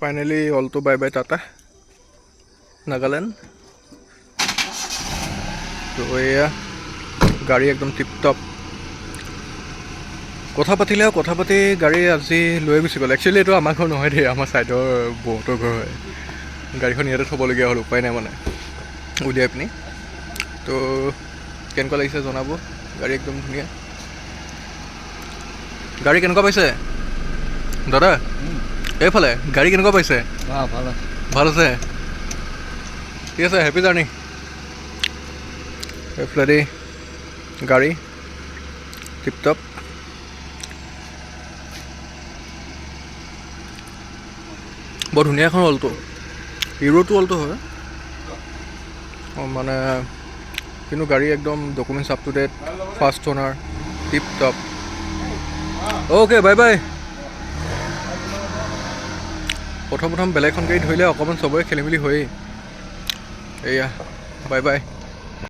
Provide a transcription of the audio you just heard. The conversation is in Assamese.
Finally Alto bye bye Tata Nagaland. তো এয়া গাড়ী একদম টিপটপ। কথা পাতি গাড়ী আজি লৈ গুচি গ'ল। একচুৱেলি এইটো আমাৰ ঘৰ নহয় দেই, আমাৰ ছাইডৰ বহুতৰ ঘৰ হয়। গাড়ীখন ইয়াতে থ'বলগীয়া হ'ল, উপায় নাই মানে উলিয়াই পিনি। তো কেনেকুৱা লাগিছে জনাব। গাড়ী একদম ধুনীয়া। গাড়ী কেনেকুৱা পাইছে দাদা? এইফালে গাড়ী কেনেকুৱা পাইছে? ভাল আছে। ঠিক আছে, হেপী জাৰ্ণি। এইফালে দি গাড়ী টিপটপ। বৰ ধুনীয়া এখন অলটো, হিৰোটো অলটো হয় মানে, কিন্তু গাড়ী একদম documents up to date, first owner, tiptop. Okay bye bye. প্ৰথম বেলেগ এখন গাড়ী ধৰিলে অকণমান চবৰে খেলি মেলি হয়েই। এয়া বাই বাই।